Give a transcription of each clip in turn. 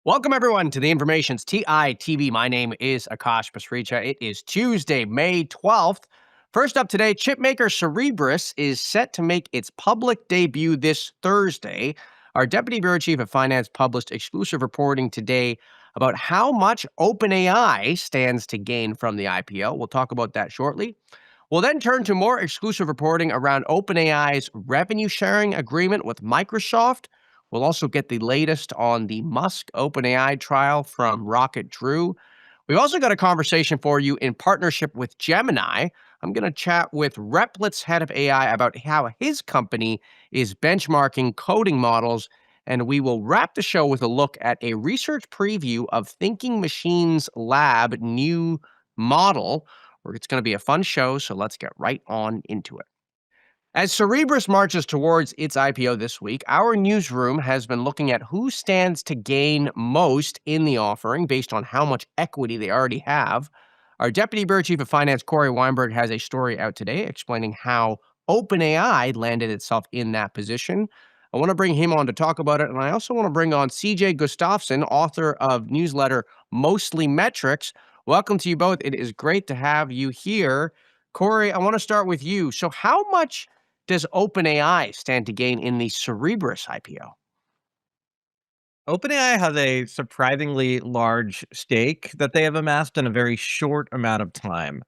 Welcome, everyone, to the Information's TITV. My name is Akash Pasricha. It is Tuesday, May 12th. First up today, chipmaker Cerebras is set to make its public debut this Thursday. Our Deputy Bureau Chief of Finance published exclusive reporting today about how much OpenAI stands to gain from the IPO. We'll talk about that shortly. We'll then turn to more exclusive reporting around OpenAI's revenue sharing agreement with Microsoft. We'll also get the latest on the Musk-OpenAI trial from Rocket Drew. We've also got a conversation for you in partnership with Gemini. I'm going to chat with Replit's head of AI about how his company is benchmarking coding models. And we will wrap the show with a look at a research preview of Thinking Machines Lab new model. It's going to be a fun show, so let's get right on into it. As Cerebras marches towards its IPO this week, our newsroom has been looking at who stands to gain most in the offering based on how much equity they already have. Our Deputy Bureau Chief of Finance, Cory Weinberg, has a story out today explaining how OpenAI landed itself in that position. I want to bring him on to talk about it, and I also want to bring on CJ Gustafsson, author of newsletter Mostly Metrics. Welcome to you both. It is great to have you here. Cory, I want to start with you. So how much does OpenAI stand to gain in the Cerebras IPO? OpenAI has a surprisingly large stake that they have amassed in a very short amount of time.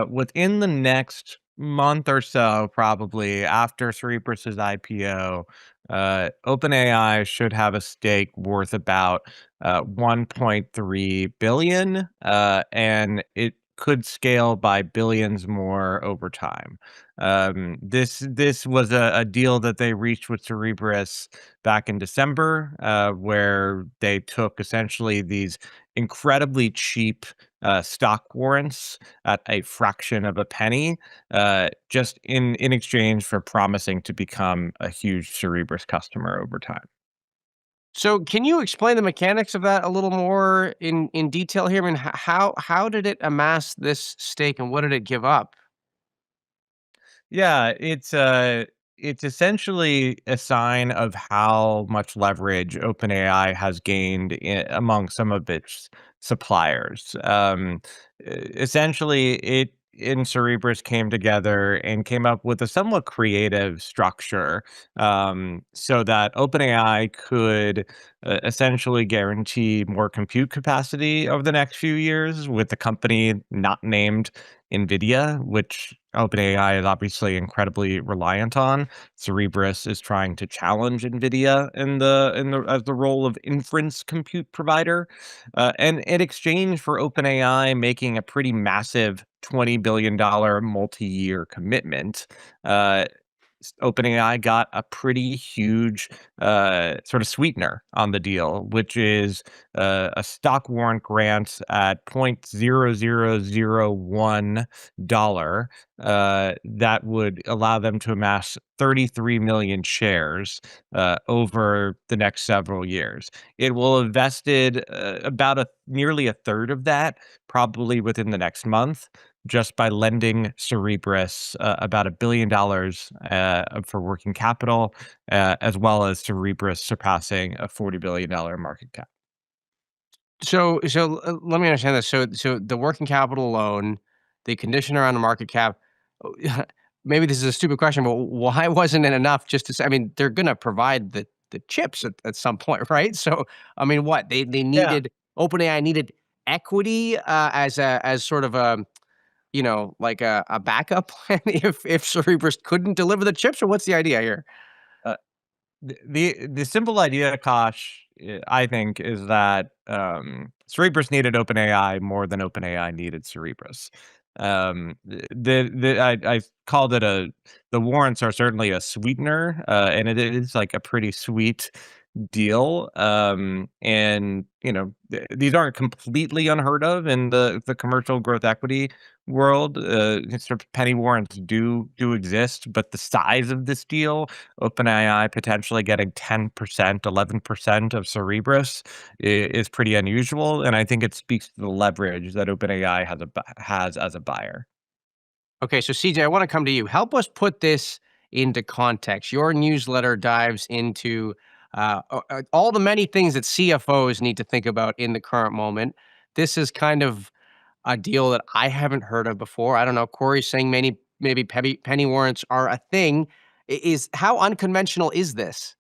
Within the next month or so, probably after Cerebras's IPO, OpenAI should have a stake worth about 1.3 billion, and it could scale by billions more over time. This was a deal that they reached with Cerebras back in December, where they took essentially these incredibly cheap stock warrants at a fraction of a penny, just in exchange for promising to become a huge Cerebras customer over time. So can you explain the mechanics of that a little more in detail here? I mean, how did it amass this stake and what did it give up? Yeah, it's essentially a sign of how much leverage OpenAI has gained among some of its suppliers. Essentially, it and Cerebras came together and came up with a somewhat creative structure, so that OpenAI could essentially guarantee more compute capacity over the next few years with the company not named NVIDIA, which OpenAI is obviously incredibly reliant on. Cerebras is trying to challenge NVIDIA in the as the role of inference compute provider, and in exchange for OpenAI making a pretty massive $20 billion multi-year commitment. Uh, OpenAI got a pretty huge sort of sweetener on the deal, which is a stock warrant grant at $0.0001 that would allow them to amass 33 million shares over the next several years. It will have vested about nearly a third of that, probably within the next month, just by lending Cerebras about $1 billion for working capital, as well as Cerebras surpassing a $40 billion market cap. So let me understand this. So the working capital loan, the condition around the market cap. Maybe this is a stupid question, but why wasn't it enough just to say? I mean, they're going to provide the chips at some point, right? So I mean, what they Yeah. needed OpenAI needed equity as sort of a like a backup plan if Cerebras couldn't deliver the chips, or what's the idea here? Uh, the simple idea, Kosh, I think, is that Cerebras needed OpenAI more than OpenAI needed Cerebras. I called it the warrants are certainly a sweetener, and it is like a pretty sweet deal. And these aren't completely unheard of in the commercial growth equity world. Sort of penny warrants do exist, but the size of this deal, OpenAI potentially getting 10%, 11% of Cerebras, is pretty unusual, and I think it speaks to the leverage that OpenAI has as a buyer. Okay, so CJ, I want to come to you. Help us put this into context. Your newsletter dives into all the many things that CFOs need to think about in the current moment. This is kind of a deal that I haven't heard of before. I don't know. Corey's saying maybe penny warrants are a thing. Is how unconventional is this?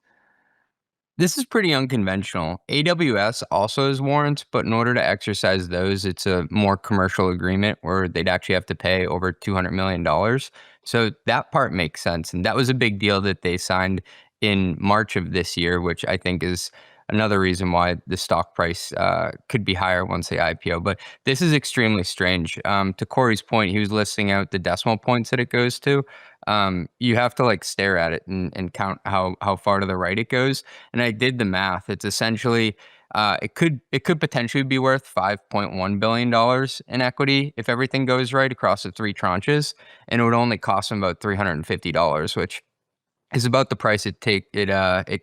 This is pretty unconventional. AWS also has warrants, but in order to exercise those, it's a more commercial agreement where they'd actually have to pay over $200 million. So that part makes sense. And that was a big deal that they signed in March of this year, which I think is another reason why the stock price could be higher once they IPO. But this is extremely strange. To Corey's point, he was listing out the decimal points that it goes to. You have to like stare at it and count how far to the right it goes. And I did the math. It's essentially it could potentially be worth $5.1 billion in equity if everything goes right across the three tranches, and it would only cost them about $350, which is about the price it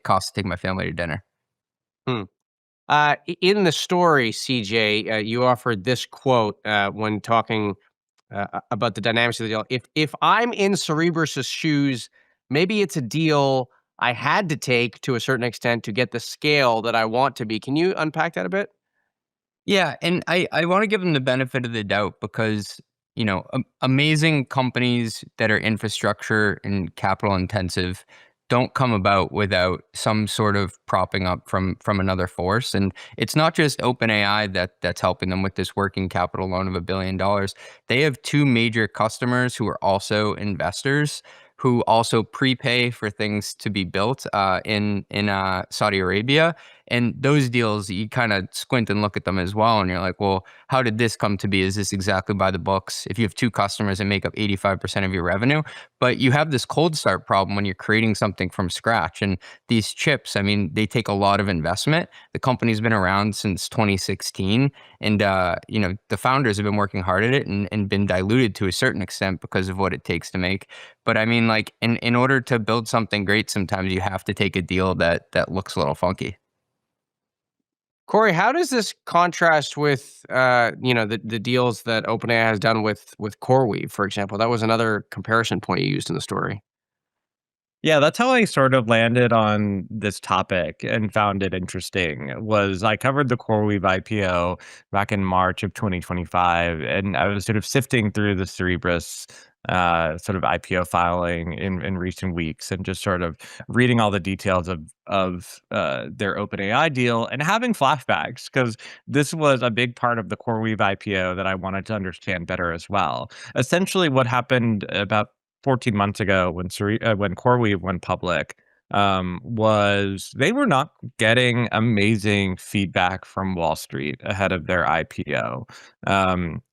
costs to take my family to dinner. Hmm. In the story, CJ, you offered this quote when talking about the dynamics of the deal. If I'm in Cerebrus's shoes, maybe it's a deal I had to take to a certain extent to get the scale that I want to be. Can you unpack that a bit? Yeah, and I want to give them the benefit of the doubt because, amazing companies that are infrastructure and capital intensive don't come about without some sort of propping up from another force. And it's not just OpenAI that's helping them with this working capital loan of $1 billion. They have two major customers who are also investors who also prepay for things to be built in Saudi Arabia. And those deals, you kind of squint and look at them as well. And you're like, well, how did this come to be? Is this exactly by the books? If you have two customers that make up 85% of your revenue, but you have this cold start problem when you're creating something from scratch. And these chips, I mean, they take a lot of investment. The company's been around since 2016. And, the founders have been working hard at it and been diluted to a certain extent because of what it takes to make. But I mean, like, in order to build something great, sometimes you have to take a deal that looks a little funky. Corey, how does this contrast with the deals that OpenAI has done with CoreWeave, for example? That was another comparison point you used in the story. Yeah, that's how I sort of landed on this topic and found it interesting. Was I covered the CoreWeave IPO back in March of 2025, and I was sort of sifting through the Cerebras sort of IPO filing in recent weeks, and just sort of reading all the details of their OpenAI deal and having flashbacks because this was a big part of the CoreWeave IPO that I wanted to understand better as well. Essentially, what happened about 14 months ago when CoreWeave went public, was they were not getting amazing feedback from Wall Street ahead of their IPO.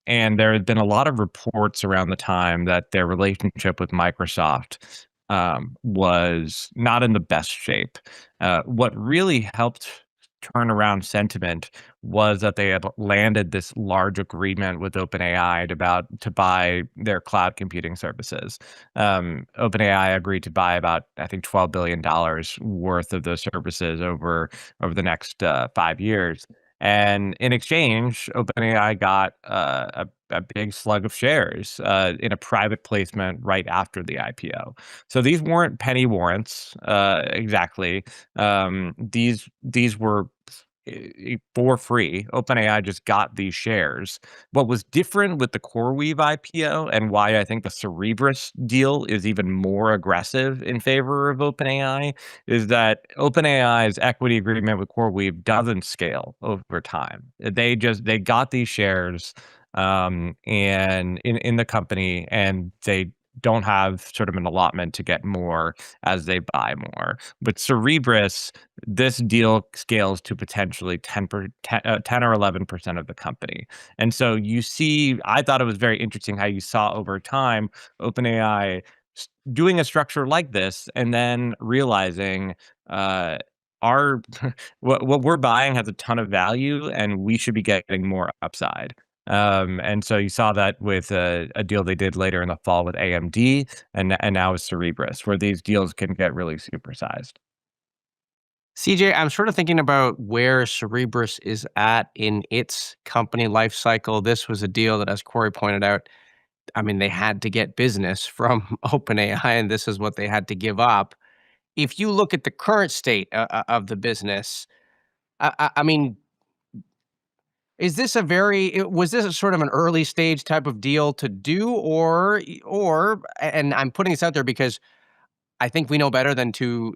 And there had been a lot of reports around the time that their relationship with Microsoft was not in the best shape. What really helped turn around sentiment was that they had landed this large agreement with OpenAI to buy their cloud computing services. OpenAI agreed to buy about, I think, $12 billion worth of those services over the next 5 years. And in exchange, OpenAI got a big slug of shares in a private placement right after the IPO. So these weren't penny warrants exactly. These were for free. OpenAI just got these shares. What was different with the CoreWeave IPO and why I think the Cerebras deal is even more aggressive in favor of OpenAI is that OpenAI's equity agreement with CoreWeave doesn't scale over time. They got these shares and in the company, and they don't have sort of an allotment to get more as they buy more. But Cerebras, this deal scales to potentially 10 or 11% of the company. And so you see, I thought it was very interesting how you saw over time OpenAI doing a structure like this and then realizing our what we're buying has a ton of value and we should be getting more upside. And so you saw that with a deal they did later in the fall with AMD, and now with Cerebras, where these deals can get really supersized. CJ, I'm sort of thinking about where Cerebras is at in its company life cycle. This was a deal that, as Corey pointed out, I mean, they had to get business from OpenAI, and this is what they had to give up. if you look at the current state of the business, I mean, was this a sort of an early stage type of deal to do, and I'm putting this out there because I think we know better than to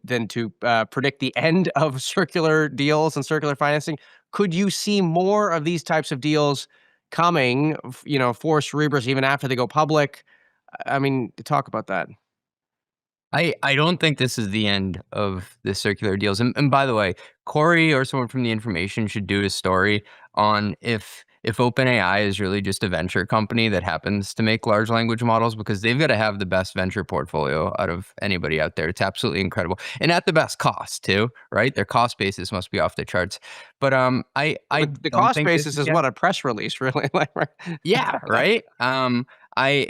predict the end of circular deals and circular financing. Could you see more of these types of deals coming, for Cerebras even after they go public? I mean, talk about that. I don't think this is the end of the circular deals. And by the way, Cory or someone from the information should do a story on if OpenAI is really just a venture company that happens to make large language models, because they've got to have the best venture portfolio out of anybody out there. It's absolutely incredible. And at the best cost too, right? Their cost basis must be off the charts. But I The don't cost think this basis is is the what, a press release, really? yeah, right.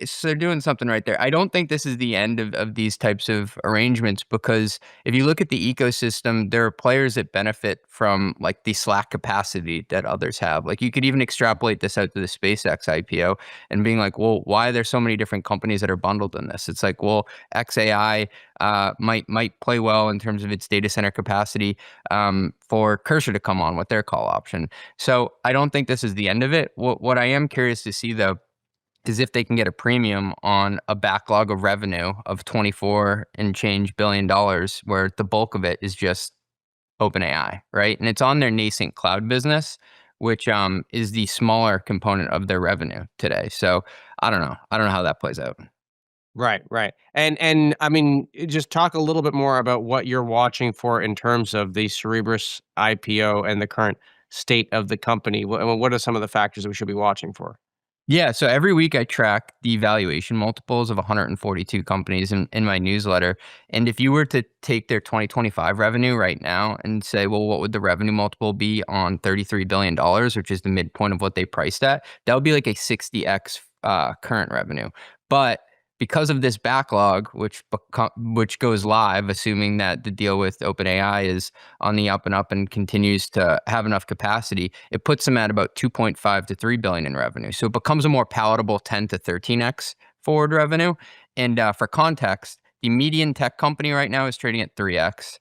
So they're doing something right there. I don't think this is the end of these types of arrangements, because if you look at the ecosystem, there are players that benefit from like the slack capacity that others have. Like you could even extrapolate this out to the SpaceX IPO and being like, well, why are there so many different companies that are bundled in this? It's like, well, XAI might play well in terms of its data center capacity for Cursor to come on with their call option. So I don't think this is the end of it. What I am curious to see though is if they can get a premium on a backlog of revenue of 24 and change $billion, where the bulk of it is just OpenAI, right? And it's on their nascent cloud business, which is the smaller component of their revenue today. So I don't know. I don't know how that plays out. Right, right. And I mean, just talk a little bit more about what you're watching for in terms of the Cerebras IPO and the current state of the company. What are some of the factors that we should be watching for? Yeah, so every week I track the valuation multiples of 142 companies in my newsletter. And if you were to take their 2025 revenue right now and say, well, what would the revenue multiple be on $33 billion, which is the midpoint of what they priced at, that would be like a 60x current revenue. But because of this backlog, which goes live, assuming that the deal with OpenAI is on the up and up and continues to have enough capacity, it puts them at about 2.5 to 3 billion in revenue. So it becomes a more palatable 10 to 13x forward revenue. And for context, the median tech company right now is trading at 3x.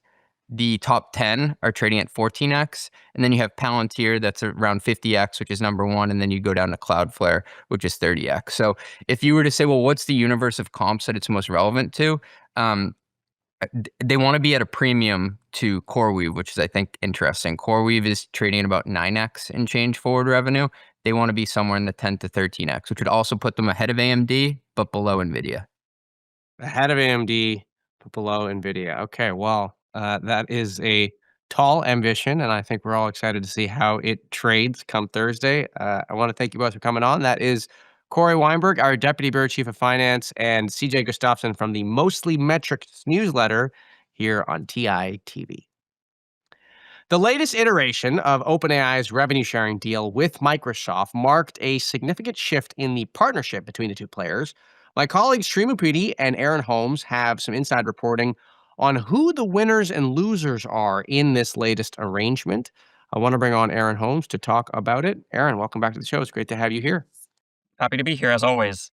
The top 10 are trading at 14x. And then you have Palantir that's around 50x, which is number one. And then you go down to Cloudflare, which is 30x. So if you were to say, well, what's the universe of comps that it's most relevant to? They want to be at a premium to CoreWeave, which is, I think, interesting. CoreWeave is trading at about 9x in change forward revenue. They want to be somewhere in the 10 to 13x, which would also put them ahead of AMD, but below NVIDIA. Ahead of AMD, but below NVIDIA. Okay, well, that is a tall ambition, and I think we're all excited to see how it trades come Thursday. I want to thank you both for coming on. That is Cory Weinberg, our Deputy Bureau Chief of Finance, and CJ Gustafsson from the Mostly Metrics newsletter here on TITV. The latest iteration of OpenAI's revenue sharing deal with Microsoft marked a significant shift in the partnership between the two players. My colleagues Srimupudi and Aaron Holmes have some inside reporting on who the winners and losers are in this latest arrangement. I want to bring on Aaron Holmes to talk about it. Aaron, welcome back to the show. It's great to have you here. Happy to be here as always.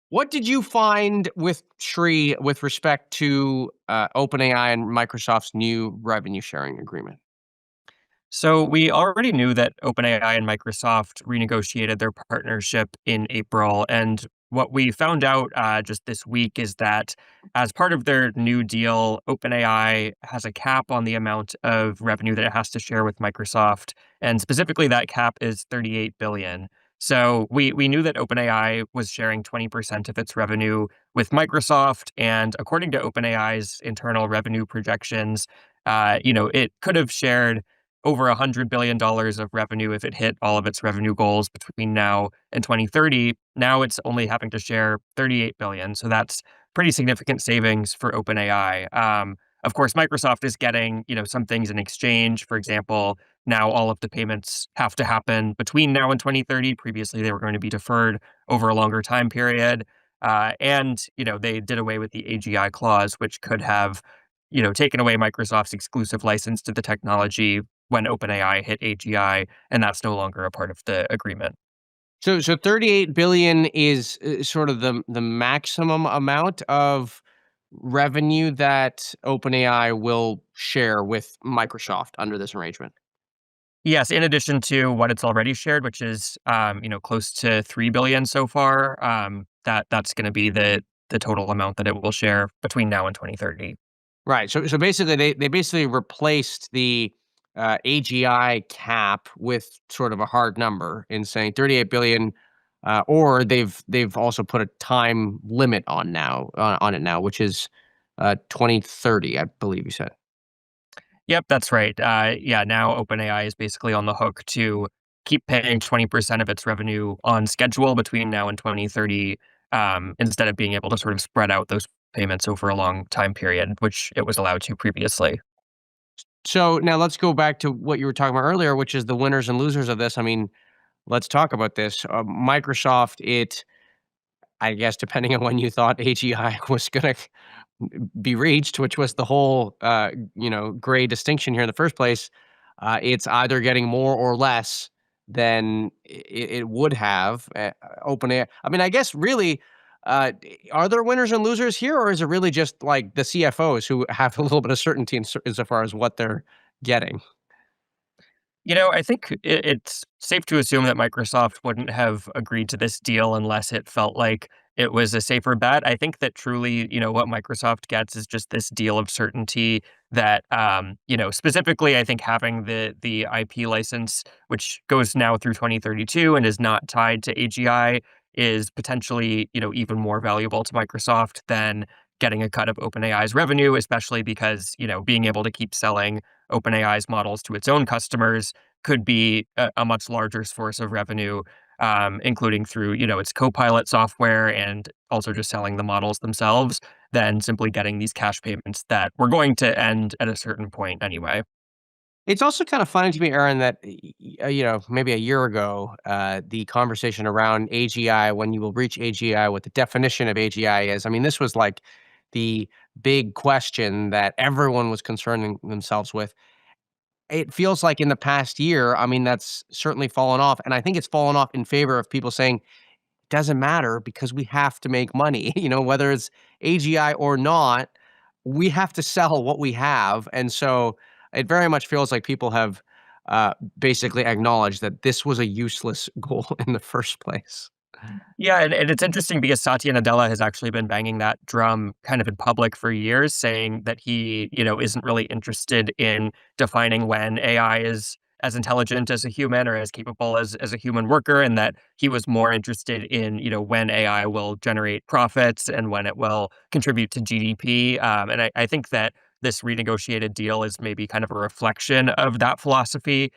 What did you find with Sri with respect to OpenAI and Microsoft's new revenue sharing agreement? So we already knew that OpenAI and Microsoft renegotiated their partnership in April. And what we found out just this week is that as part of their new deal, OpenAI has a cap on the amount of revenue that it has to share with Microsoft. And specifically, that cap is $38 billion. So we knew that OpenAI was sharing 20% of its revenue with Microsoft. And according to OpenAI's internal revenue projections, it could have shared over $100 billion of revenue if it hit all of its revenue goals between now and 2030. Now it's only having to share $38 billion. So that's pretty significant savings for OpenAI. Of course, Microsoft is getting, some things in exchange. For example, now all of the payments have to happen between now and 2030. Previously, they were going to be deferred over a longer time period. They did away with the AGI clause, which could have, taken away Microsoft's exclusive license to the technology when OpenAI hit AGI, and that's no longer a part of the agreement. So 38 billion is sort of the maximum amount of revenue that OpenAI will share with Microsoft under this arrangement? Yes, in addition to what it's already shared, which is close to 3 billion so far, that's going to be the total amount that it will share between now and 2030. Right. So basically, they basically replaced the AGI cap with sort of a hard number in saying 38 billion, or they've also put a time limit on it now, which is 2030, I believe you said. Yep, that's right. Yeah, now OpenAI is basically on the hook to keep paying 20% of its revenue on schedule between now and 2030, instead of being able to sort of spread out those payments over a long time period, which it was allowed to previously. So now let's go back to what you were talking about earlier, which is the winners and losers of this. I mean, let's talk about this. Microsoft, I guess, depending on when you thought AGI was going to be reached, which was the whole, gray distinction here in the first place, it's either getting more or less than it would have. OpenAI. I mean, I guess really, are there winners and losers here, or is it really just like the CFOs who have a little bit of certainty insofar as what they're getting? I think it's safe to assume that Microsoft wouldn't have agreed to this deal unless it felt like it was a safer bet. I think that truly, what Microsoft gets is just this deal of certainty that, specifically, I think having the IP license, which goes now through 2032 and is not tied to AGI, is potentially, even more valuable to Microsoft than getting a cut of OpenAI's revenue, especially because, being able to keep selling OpenAI's models to its own customers could be a much larger source of revenue, including through its Copilot software and also just selling the models themselves, than simply getting these cash payments that were going to end at a certain point anyway. It's also kind of funny to me, Aaron, that maybe a year ago, the conversation around AGI, when you will reach AGI, what the definition of AGI is. I mean, this was like the big question that everyone was concerning themselves with. It feels like in the past year, I mean, that's certainly fallen off, and I think it's fallen off in favor of people saying doesn't matter because we have to make money. Whether it's AGI or not, we have to sell what we have. And so it very much feels like people have basically acknowledged that this was a useless goal in the first place. Yeah, and it's interesting because Satya Nadella has actually been banging that drum kind of in public for years, saying that he, isn't really interested in defining when AI is as intelligent as a human or as capable as a human worker, and that he was more interested in, when AI will generate profits and when it will contribute to GDP. And I think that this renegotiated deal is maybe kind of a reflection of that philosophy.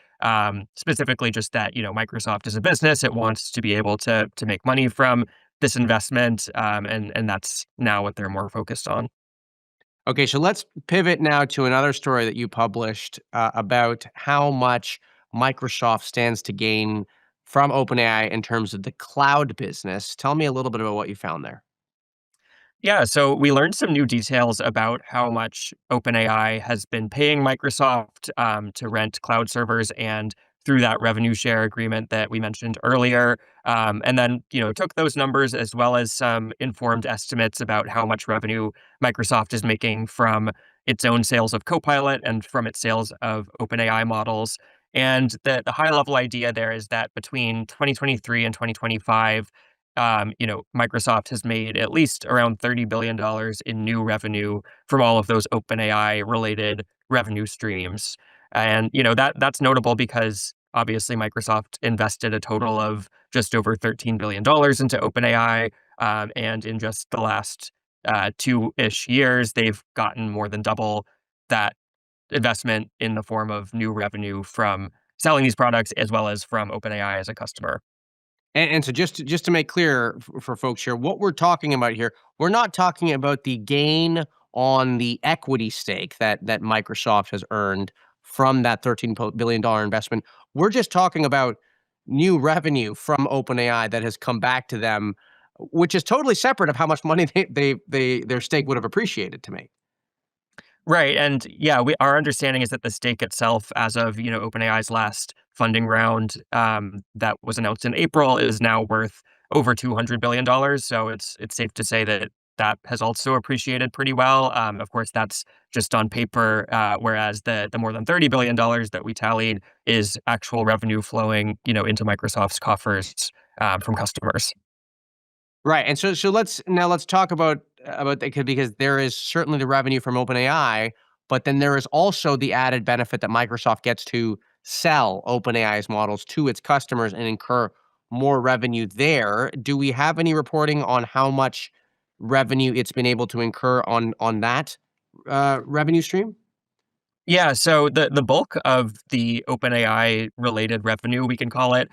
Specifically, just that Microsoft is a business; it wants to be able to make money from this investment, and that's now what they're more focused on. Okay, so let's pivot now to another story that you published about how much Microsoft stands to gain from OpenAI in terms of the cloud business. Tell me a little bit about what you found there. Yeah, so we learned some new details about how much OpenAI has been paying Microsoft, to rent cloud servers and through that revenue share agreement that we mentioned earlier. And then, took those numbers as well as some informed estimates about how much revenue Microsoft is making from its own sales of Copilot and from its sales of OpenAI models. And the high level idea there is that between 2023 and 2025, Microsoft has made at least around $30 billion in new revenue from all of those OpenAI related revenue streams. And, that's notable because obviously Microsoft invested a total of just over $13 billion into OpenAI. And in just the last 2-ish years, they've gotten more than double that investment in the form of new revenue from selling these products as well as from OpenAI as a customer. And so just to make clear for folks here, what we're talking about here, we're not talking about the gain on the equity stake that Microsoft has earned from that $13 billion investment. We're just talking about new revenue from OpenAI that has come back to them, which is totally separate of how much money their stake would have appreciated to make. Right, and yeah, our understanding is that the stake itself, as of OpenAI's last funding round, that was announced in April, is now worth over $200 billion. So it's safe to say that that has also appreciated pretty well. Of course, that's just on paper, whereas the more than $30 billion that we tallied is actual revenue flowing, into Microsoft's coffers from customers. Right. And so let's talk about that, because there is certainly the revenue from OpenAI, but then there is also the added benefit that Microsoft gets to sell OpenAI's models to its customers and incur more revenue there. Do we have any reporting on how much revenue it's been able to incur on that revenue stream? Yeah, so the bulk of the OpenAI related revenue, we can call it,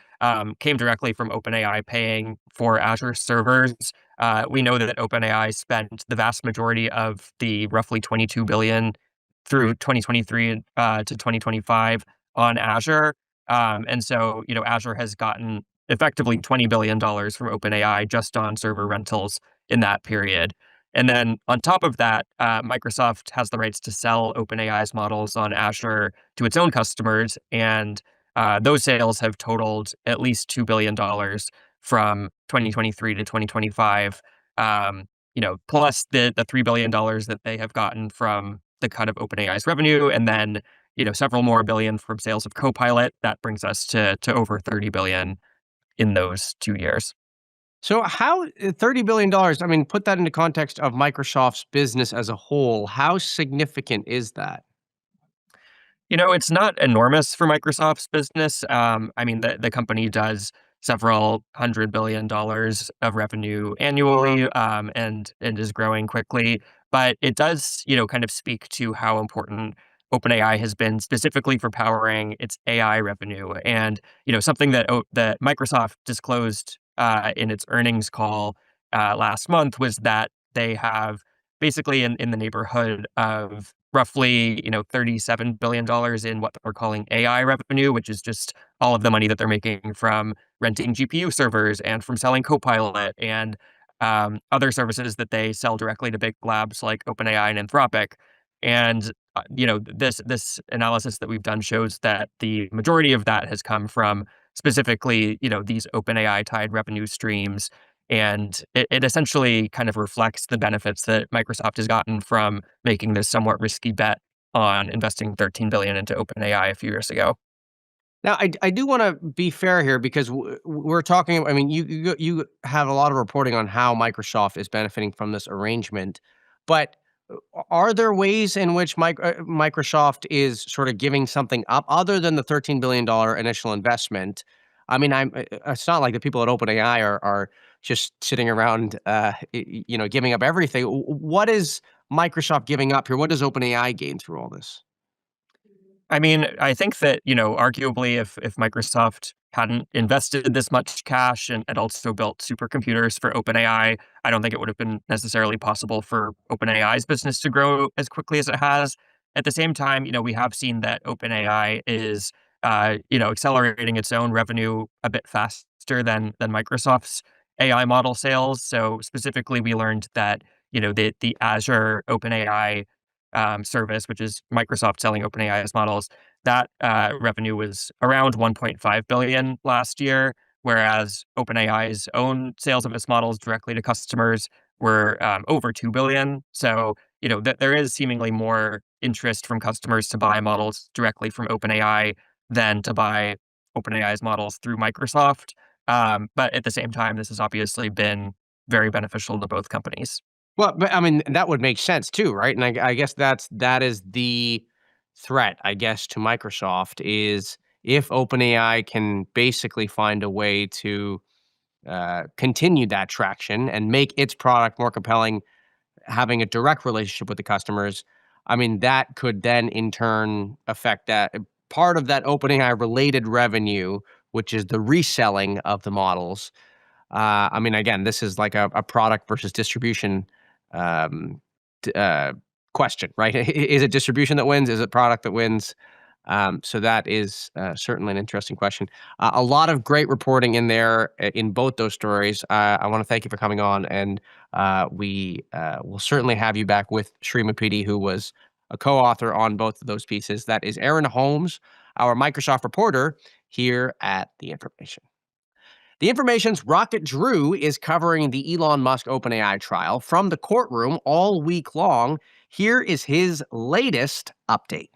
came directly from OpenAI paying for Azure servers. We know that OpenAI spent the vast majority of the roughly 22 billion through 2023 to 2025 on Azure. And so, Azure has gotten effectively $20 billion from OpenAI just on server rentals in that period. And then on top of that, Microsoft has the rights to sell OpenAI's models on Azure to its own customers, and those sales have totaled at least $2 billion from 2023 to 2025. Plus the $3 billion that they have gotten from the cut of OpenAI's revenue, and then several more billion from sales of Copilot. That brings us to over 30 billion in those 2 years. So how $30 billion, I mean, put that into context of Microsoft's business as a whole. How significant is that? It's not enormous for Microsoft's business. I mean, the company does several $100 billion of revenue annually, and is growing quickly. But it does, kind of speak to how important OpenAI has been specifically for powering its AI revenue. And something that Microsoft disclosed in its earnings call last month was that they have basically in the neighborhood of roughly, $37 billion in what they're calling AI revenue, which is just all of the money that they're making from renting GPU servers and from selling Copilot and other services that they sell directly to big labs like OpenAI and Anthropic. And this analysis that we've done shows that the majority of that has come from specifically, these OpenAI tied revenue streams, and it essentially kind of reflects the benefits that Microsoft has gotten from making this somewhat risky bet on investing 13 billion into OpenAI a few years ago. Now, I do want to be fair here, because we're talking. I mean, you have a lot of reporting on how Microsoft is benefiting from this arrangement, but are there ways in which Microsoft is sort of giving something up other than the $13 billion initial investment? I mean, it's not like the people at OpenAI are just sitting around, giving up everything. What is Microsoft giving up here? What does OpenAI gain through all this? I mean, I think that, arguably if Microsoft hadn't invested this much cash and also built supercomputers for OpenAI, I don't think it would have been necessarily possible for OpenAI's business to grow as quickly as it has. At the same time, we have seen that OpenAI is, accelerating its own revenue a bit faster than Microsoft's AI model sales. So specifically, we learned that, the Azure OpenAI service, which is Microsoft selling OpenAI's models, that revenue was around 1.5 billion last year, whereas OpenAI's own sales of its models directly to customers were over 2 billion. So, there is seemingly more interest from customers to buy models directly from OpenAI than to buy OpenAI's models through Microsoft. But at the same time, this has obviously been very beneficial to both companies. Well, but I mean, that would make sense too, right? And I guess that is the threat, I guess, to Microsoft, is if OpenAI can basically find a way to continue that traction and make its product more compelling, having a direct relationship with the customers. I mean, that could then in turn affect that part of that OpenAI related revenue, which is the reselling of the models. I mean, again, this is like a product versus distribution um, question, right? Is it distribution that wins? Is it product that wins? So that is certainly an interesting question. A lot of great reporting in there in both those stories. I want to thank you for coming on, and we will certainly have you back with Sri Muppidi, who was a co-author on both of those pieces. That is Aaron Holmes, our Microsoft reporter here at The Information. The Information's Rocket Drew is covering the Elon Musk OpenAI trial from the courtroom all week long. Here is his latest update.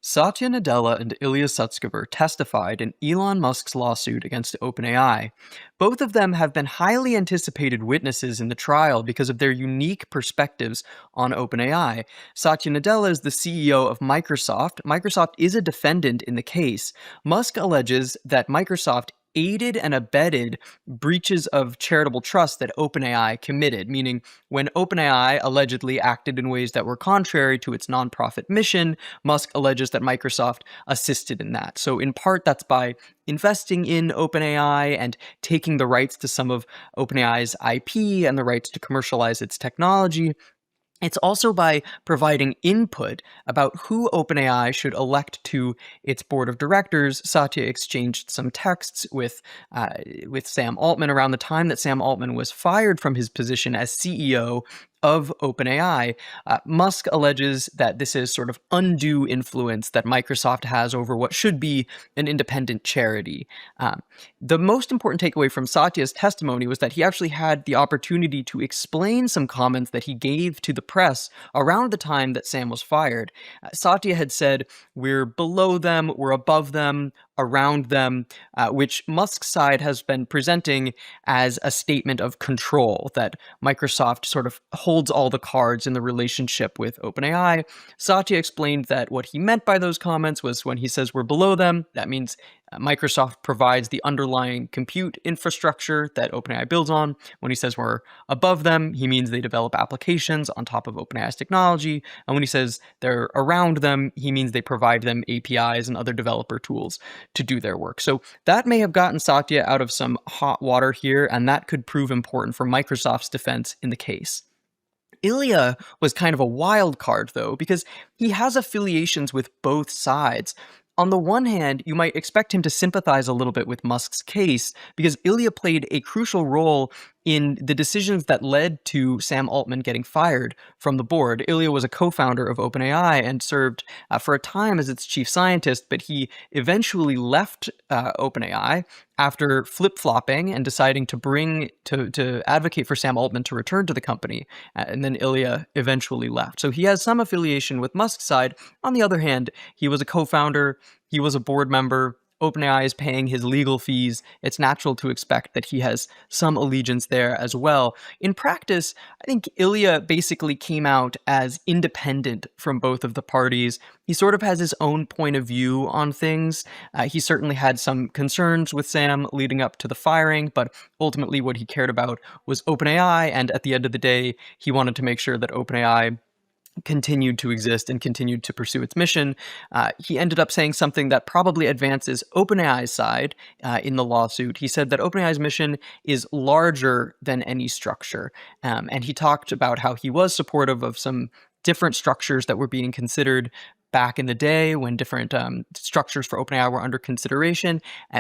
Satya Nadella and Ilya Sutskever testified in Elon Musk's lawsuit against OpenAI. Both of them have been highly anticipated witnesses in the trial because of their unique perspectives on OpenAI. Satya Nadella is the CEO of Microsoft. Microsoft is a defendant in the case. Musk alleges that Microsoft aided and abetted breaches of charitable trust that OpenAI committed, meaning when OpenAI allegedly acted in ways that were contrary to its nonprofit mission, Musk alleges that Microsoft assisted in that. So in part, that's by investing in OpenAI and taking the rights to some of OpenAI's IP and the rights to commercialize its technology. It's also by providing input about who OpenAI should elect to its board of directors. Satya exchanged some texts with Sam Altman around the time that Sam Altman was fired from his position as CEO of OpenAI. Musk alleges that this is sort of undue influence that Microsoft has over what should be an independent charity. The most important takeaway from Satya's testimony was that he actually had the opportunity to explain some comments that he gave to the press around the time that Sam was fired. Satya had said, "We're below them, we're above them, around them," which Musk's side has been presenting as a statement of control, that Microsoft sort of holds all the cards in the relationship with OpenAI. Satya explained that what he meant by those comments was when he says we're below them, that means Microsoft provides the underlying compute infrastructure that OpenAI builds on. When he says we're above them, he means they develop applications on top of OpenAI's technology. And when he says they're around them, he means they provide them APIs and other developer tools to do their work. So that may have gotten Satya out of some hot water here, and that could prove important for Microsoft's defense in the case. Ilya was kind of a wild card, though, because he has affiliations with both sides. On the one hand, you might expect him to sympathize a little bit with Musk's case, because Ilya played a crucial role in the decisions that led to Sam Altman getting fired from the board. Ilya was a co-founder of OpenAI and served for a time as its chief scientist, but he eventually left OpenAI after flip-flopping and deciding to advocate for Sam Altman to return to the company. And then Ilya eventually left. So he has some affiliation with Musk's side. On the other hand, he was a co-founder, he was a board member. OpenAI is paying his legal fees. It's natural to expect that he has some allegiance there as well. In practice, I think Ilya basically came out as independent from both of the parties. He sort of has his own point of view on things. He certainly had some concerns with Sam leading up to the firing, but ultimately what he cared about was OpenAI, and at the end of the day, he wanted to make sure that OpenAI continued to exist and continued to pursue its mission. He ended up saying something that probably advances OpenAI's side in the lawsuit. He said that OpenAI's mission is larger than any structure. And he talked about how he was supportive of some different structures that were being considered back in the day when different structures for OpenAI were under consideration.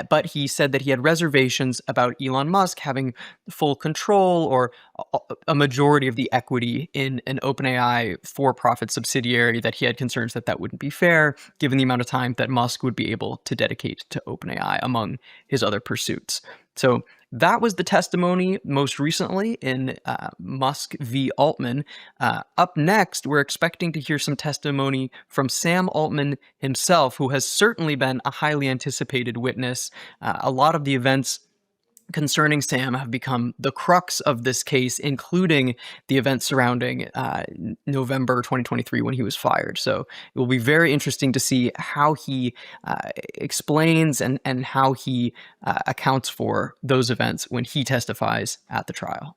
But he said that he had reservations about Elon Musk having full control or a majority of the equity in an OpenAI for-profit subsidiary, that he had concerns that that wouldn't be fair, given the amount of time that Musk would be able to dedicate to OpenAI among his other pursuits. So that was the testimony most recently in Musk v. Altman. Up next, we're expecting to hear some testimony from Sam Altman himself, who has certainly been a highly anticipated witness. A lot of the events concerning Sam have become the crux of this case, including the events surrounding November 2023 when he was fired. So it will be very interesting to see how he explains and how he accounts for those events when he testifies at the trial.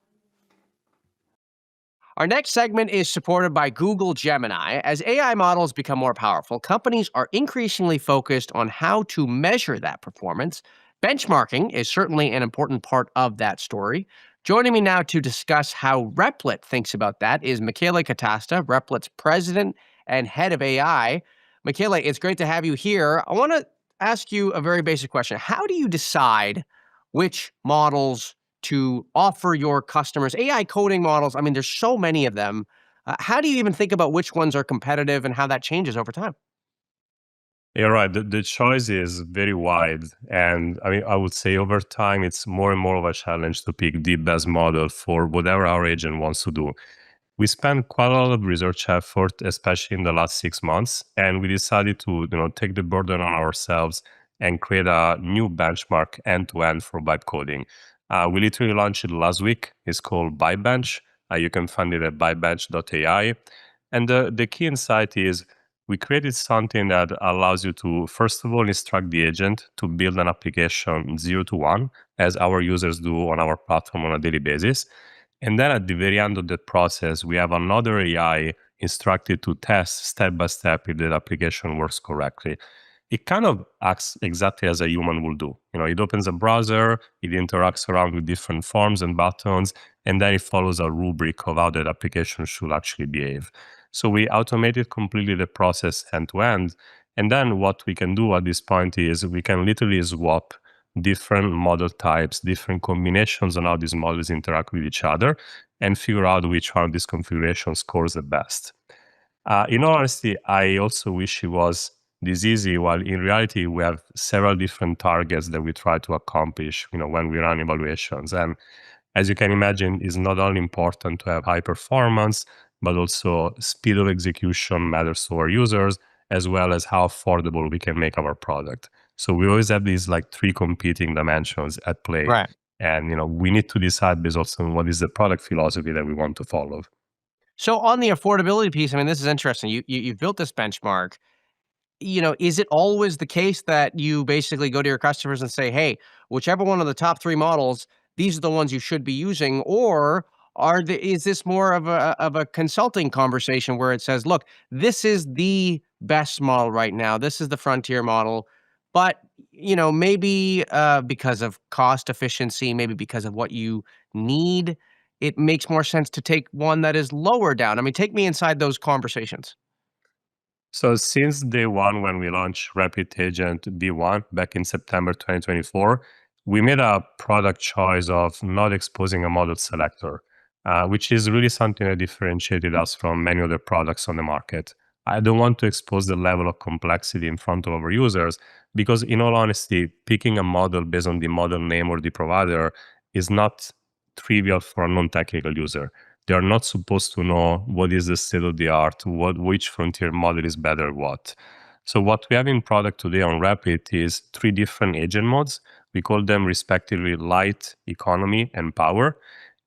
Our next segment is supported by Google Gemini. As AI models become more powerful, companies are increasingly focused on how to measure that performance. Benchmarking is certainly an important part of that story. Joining me now to discuss how Replit thinks about that is Michele Catasta, Replit's president and head of AI. Michele, it's great to have you here. I want to ask you a very basic question. How do you decide which models to offer your customers? AI coding models, I mean, there's so many of them. How do you even think about which ones are competitive and how that changes over time? You're right. The choice is very wide. And I mean, I would say over time, it's more and more of a challenge to pick the best model for whatever our agent wants to do. We spent quite a lot of research effort, especially in the last 6 months, and we decided to take the burden on ourselves and create a new benchmark end-to-end for vibe coding. We literally launched it last week. It's called VibeBench. You can find it at vibebench.ai. And the key insight is we created something that allows you to, first of all, instruct the agent to build an application 0 to 1, as our users do on our platform on a daily basis. And then at the very end of that process, we have another AI instructed to test step by step if that application works correctly. It kind of acts exactly as a human will do. It opens a browser, it interacts around with different forms and buttons, and then it follows a rubric of how that application should actually behave. So we automated completely the process end to end. And then what we can do at this point is we can literally swap different model types, different combinations on how these models interact with each other, and figure out which one of these configurations scores the best. In all honesty, I also wish it was this easy, while in reality, we have several different targets that we try to accomplish, when we run evaluations. And as you can imagine, it's not only important to have high performance, but also speed of execution matters to our users, as well as how affordable we can make our product. So we always have these like three competing dimensions at play. Right. And we need to decide based also on what is the product philosophy that we want to follow. So on the affordability piece, I mean, this is interesting. You've built this benchmark. Is it always the case that you basically go to your customers and say, hey, whichever one of the top 3 models, these are the ones you should be using? Or is this more of a consulting conversation where it says, look, this is the best model right now. This is the frontier model. But, maybe because of cost efficiency, maybe because of what you need, it makes more sense to take one that is lower down. I mean, take me inside those conversations. So since day one, when we launched Replit Agent V1 back in September 2024, we made a product choice of not exposing a model selector, which is really something that differentiated us from many other products on the market. I don't want to expose the level of complexity in front of our users because, in all honesty, picking a model based on the model name or the provider is not trivial for a non-technical user. They are not supposed to know what is the state of the art, which frontier model is better what. So what we have in product today on Replit is 3 different agent modes. We call them respectively light, economy, and power.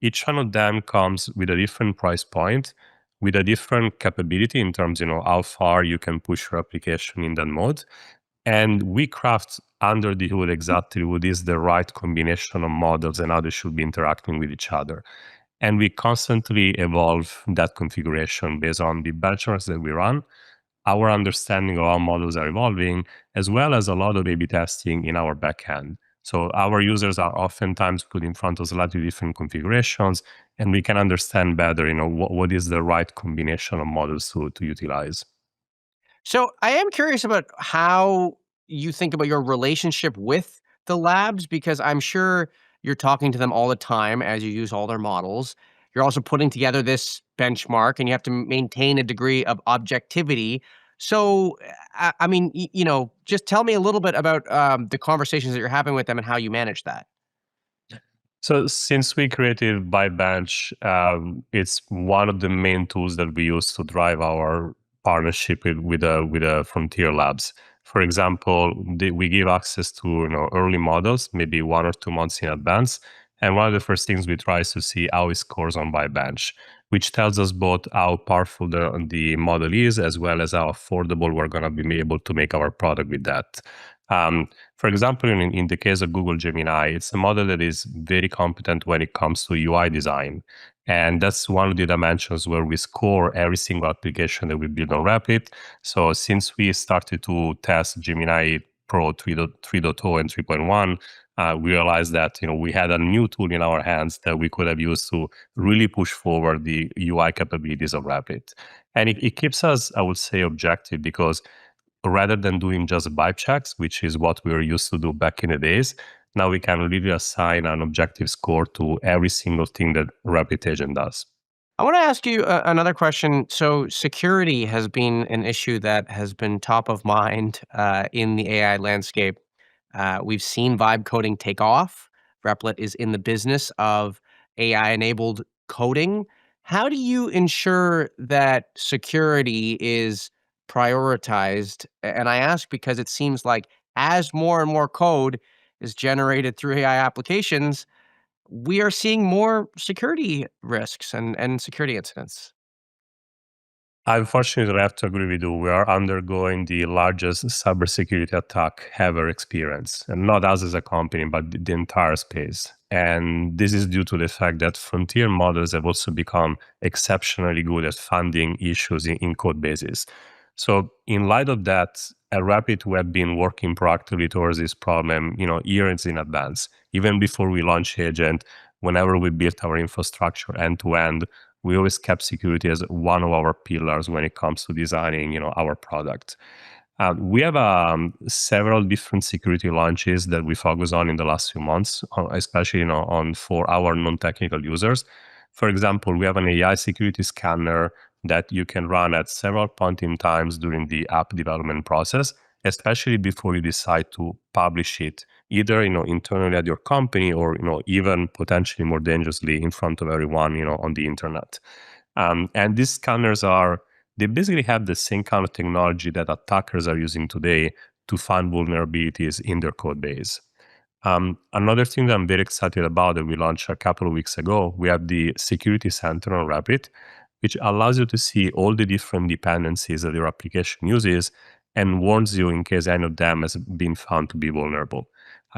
Each one of them comes with a different price point, with a different capability in terms, how far you can push your application in that mode. And we craft under the hood exactly what is the right combination of models and how they should be interacting with each other. And we constantly evolve that configuration based on the benchmarks that we run, our understanding of how models are evolving, as well as a lot of A/B testing in our backend. So our users are oftentimes put in front of slightly different configurations, and we can understand better, what is the right combination of models to utilize. So I am curious about how you think about your relationship with the labs, because I'm sure you're talking to them all the time as you use all their models. You're also putting together this benchmark and you have to maintain a degree of objectivity. So, I mean, just tell me a little bit about the conversations that you're having with them and how you manage that. So since we created VibeBench, it's one of the main tools that we use to drive our partnership with the frontier labs. For example, we give access to early models, maybe 1 or 2 months in advance. And one of the first things we try is to see how it scores on VibeBench, which tells us both how powerful the model is, as well as how affordable we're going to be able to make our product with that. For example, in the case of Google Gemini, it's a model that is very competent when it comes to UI design. And that's one of the dimensions where we score every single application that we build on Replit. So since we started to test Gemini Pro 3.0 and 3.1, we realized that we had a new tool in our hands that we could have used to really push forward the UI capabilities of Replit. And it keeps us, I would say, objective because rather than doing just vibe checks, which is what we were used to do back in the days, now we can really assign an objective score to every single thing that Replit Agent does. I want to ask you another question. So, security has been an issue that has been top of mind in the AI landscape. We've seen vibe coding take off. Replit is in the business of AI-enabled coding. How do you ensure that security is prioritized? And I ask because it seems like as more and more code is generated through AI applications, we are seeing more security risks and security incidents. Unfortunately, I have to agree with you. We are undergoing the largest cybersecurity attack ever experienced, and not us as a company, but the entire space. And this is due to the fact that frontier models have also become exceptionally good at finding issues in code bases. So, in light of that, at Replit, we have been working proactively towards this problem, years in advance. Even before we launched Agent, whenever we built our infrastructure end to end, we always kept security as one of our pillars when it comes to designing, our product. We have several different security launches that we focus on in the last few months, especially on for our non-technical users. For example, we have an AI security scanner that you can run at several points in times during the app development process, especially before you decide to publish it, either internally at your company or even potentially more dangerously in front of everyone on the internet. And these scanners they basically have the same kind of technology that attackers are using today to find vulnerabilities in their code base. Another thing that I'm very excited about that we launched a couple of weeks ago, we have the Security Center on Replit, which allows you to see all the different dependencies that your application uses and warns you in case any of them has been found to be vulnerable.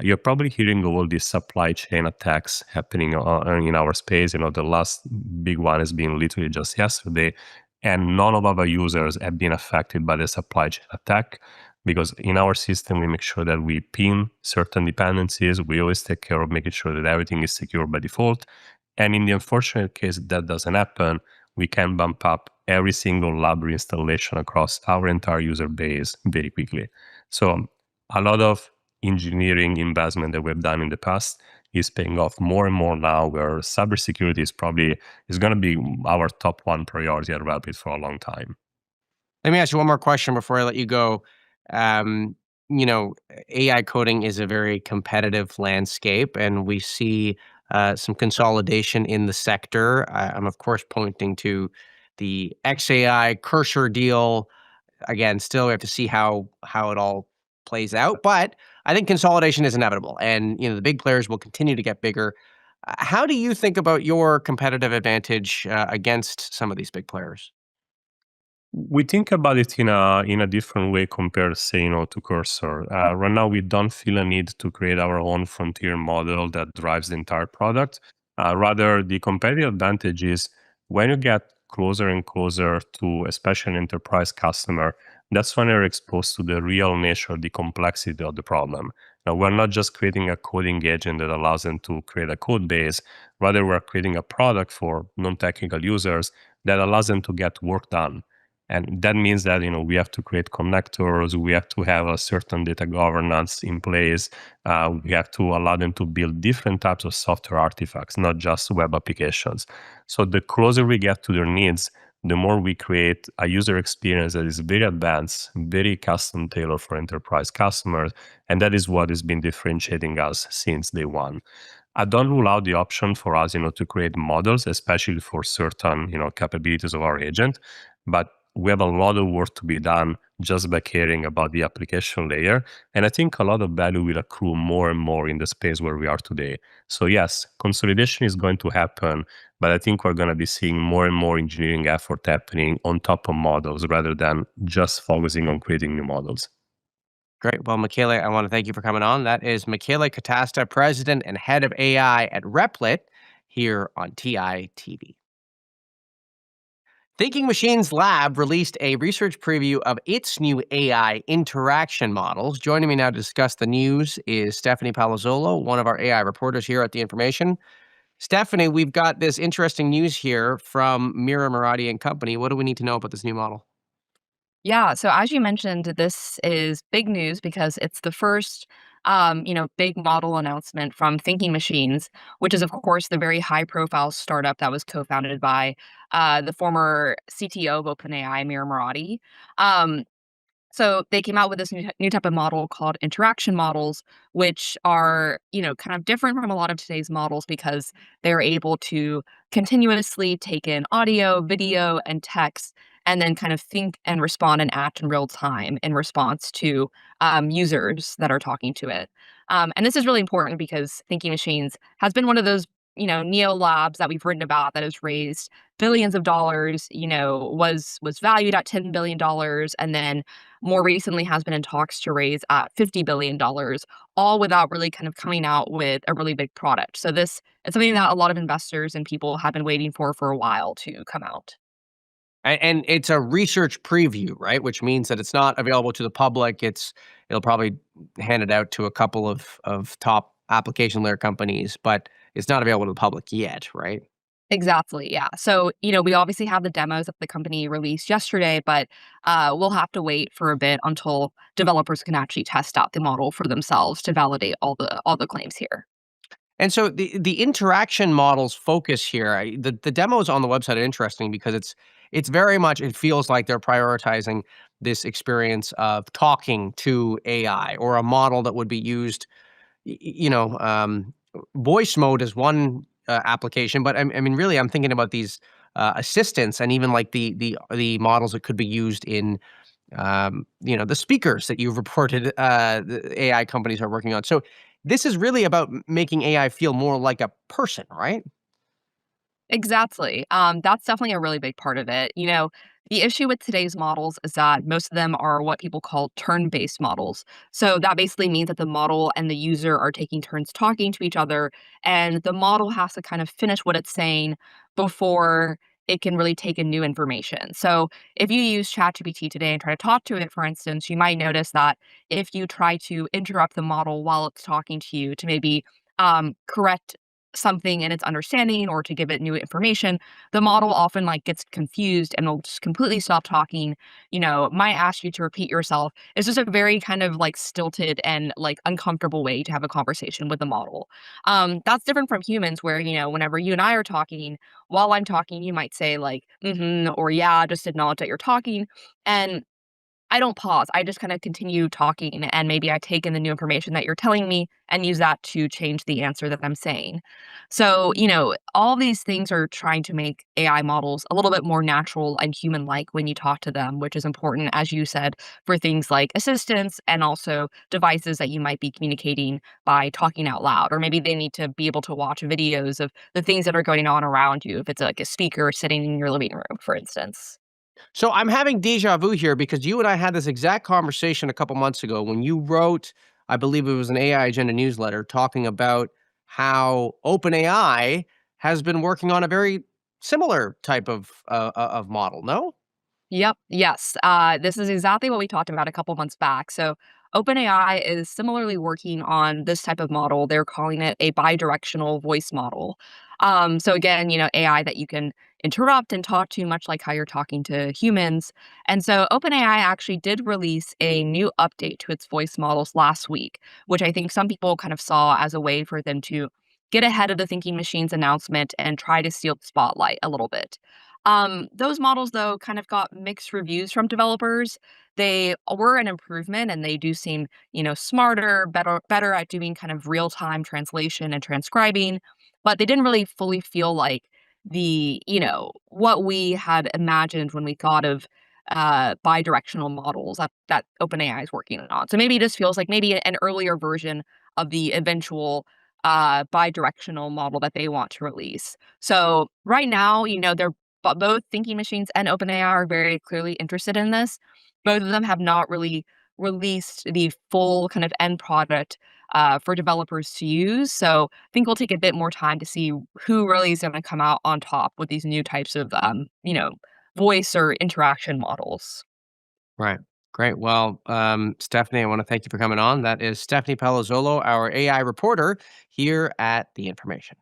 You're probably hearing of all these supply chain attacks happening in our space. The last big one has been literally just yesterday, and none of our users have been affected by the supply chain attack because in our system, we make sure that we pin certain dependencies. We always take care of making sure that everything is secure by default. And in the unfortunate case that doesn't happen, we can bump up every single library installation across our entire user base very quickly. So a lot of engineering investment that we've done in the past is paying off more and more now, where cybersecurity is going to be our top one priority at Replit for a long time. Let me ask you one more question before I let you go. Um, AI coding is a very competitive landscape, and we see some consolidation in the sector. I'm, of course, pointing to the XAI Cursor deal. Again, still we have to see how it all plays out, but I think consolidation is inevitable, and the big players will continue to get bigger. How do you think about your competitive advantage against some of these big players? We think about it in a different way compared, say, to Cursor. Right now, we don't feel a need to create our own frontier model that drives the entire product. Rather, the competitive advantage is when you get closer and closer to, especially an enterprise customer, that's when you're exposed to the real nature, the complexity of the problem. Now, we're not just creating a coding agent that allows them to create a code base. Rather, we're creating a product for non-technical users that allows them to get work done. And that means that we have to create connectors, we have to have a certain data governance in place, we have to allow them to build different types of software artifacts, not just web applications. So the closer we get to their needs, the more we create a user experience that is very advanced, very custom tailored for enterprise customers, and that is what has been differentiating us since day one. I don't rule out the option for us, to create models, especially for certain, capabilities of our agent, but we have a lot of work to be done just by caring about the application layer. And I think a lot of value will accrue more and more in the space where we are today. So yes, consolidation is going to happen, but I think we're going to be seeing more and more engineering effort happening on top of models rather than just focusing on creating new models. Great. Well, Michele, I want to thank you for coming on. That is Michele Catasta, President and Head of AI at Replit, here on TITV. Thinking Machines Lab released a research preview of its new AI interaction models. Joining me now to discuss the news is Stephanie Palazzolo, one of our AI reporters here at The Information. Stephanie, we've got this interesting news here from Mira Murati and Company. What do we need to know about this new model? Yeah, so as you mentioned, this is big news because it's the first big model announcement from Thinking Machines, which is, of course, the very high-profile startup that was co-founded by the former CTO of OpenAI, Mira Murati. Um, so they came out with this new type of model called interaction models, which are, kind of different from a lot of today's models because they're able to continuously take in audio, video, and text, and then kind of think and respond and act in real time in response to users that are talking to it. And this is really important because Thinking Machines has been one of those, neo labs that we've written about that has raised billions of dollars, was valued at $10 billion, and then more recently has been in talks to raise $50 billion, all without really kind of coming out with a really big product. So this is something that a lot of investors and people have been waiting for a while to come out. And it's a research preview, right? Which means that it's not available to the public. It'll probably hand it out to a couple of top application layer companies, but it's not available to the public yet, right? Exactly. Yeah. So, we obviously have the demos that the company released yesterday, but we'll have to wait for a bit until developers can actually test out the model for themselves to validate all the claims here. And so the interaction models focus here. The demos on the website are interesting because it's very much, it feels like they're prioritizing this experience of talking to AI or a model that would be used. Voice mode is one application, but I mean, really, I'm thinking about these assistants and even like the models that could be used in the speakers that you've reported the AI companies are working on. So this is really about making AI feel more like a person, right? Exactly. That's definitely a really big part of it. The issue with today's models is that most of them are what people call turn-based models. So that basically means that the model and the user are taking turns talking to each other, and the model has to kind of finish what it's saying before it can really take in new information. So if you use ChatGPT today and try to talk to it, for instance, you might notice that if you try to interrupt the model while it's talking to you to maybe correct something in its understanding or to give it new information, the model often gets confused and will just completely stop talking, might ask you to repeat yourself. It's just a very kind of stilted and uncomfortable way to have a conversation with the model. That's different from humans where, whenever you and I are talking, while I'm talking, you might say or yeah, just acknowledge that you're talking. And I don't pause. I just kind of continue talking, and maybe I take in the new information that you're telling me and use that to change the answer that I'm saying. So, all these things are trying to make AI models a little bit more natural and human-like when you talk to them, which is important, as you said, for things like assistants and also devices that you might be communicating by talking out loud. Or maybe they need to be able to watch videos of the things that are going on around you if it's like a speaker sitting in your living room, for instance. So I'm having deja vu here because you and I had this exact conversation a couple months ago when you wrote, I believe it was an AI Agenda newsletter, talking about how OpenAI has been working on a very similar type of model. No? Yep. Yes. This is exactly what we talked about a couple months back. So, OpenAI is similarly working on this type of model. They're calling it a bidirectional voice model. So again, AI that you can interrupt and talk to, much like how you're talking to humans. And so, OpenAI actually did release a new update to its voice models last week, which I think some people kind of saw as a way for them to get ahead of the Thinking Machines announcement and try to steal the spotlight a little bit. Those models, though, kind of got mixed reviews from developers. They were an improvement and they do seem, smarter, better at doing kind of real-time translation and transcribing, but they didn't really fully feel like what we had imagined when we thought of bi-directional models that OpenAI is working on. So maybe it just feels like maybe an earlier version of the eventual bi-directional model that they want to release. So right now, they're but both Thinking Machines and OpenAI are very clearly interested in this. Both of them have not really released the full kind of end product for developers to use. So I think we'll take a bit more time to see who really is going to come out on top with these new types of, voice or interaction models. Right. Great. Well, Stephanie, I want to thank you for coming on. That is Stephanie Palazzolo, our AI reporter here at The Information.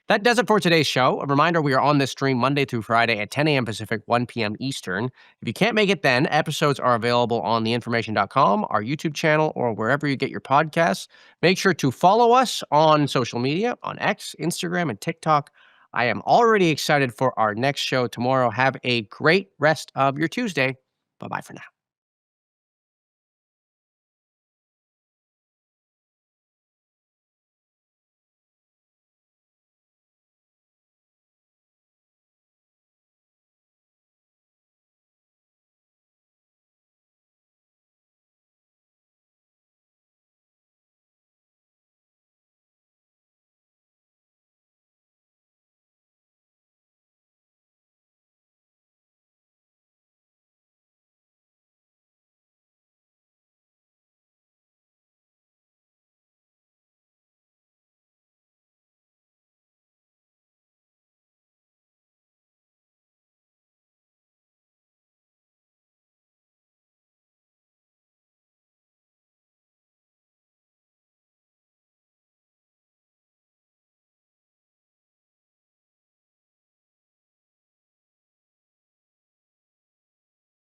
That does it for today's show. A reminder, we are on this stream Monday through Friday at 10 a.m. Pacific, 1 p.m. Eastern. If you can't make it then, episodes are available on theinformation.com, our YouTube channel, or wherever you get your podcasts. Make sure to follow us on social media, on X, Instagram, and TikTok. I am already excited for our next show tomorrow. Have a great rest of your Tuesday. Bye-bye for now.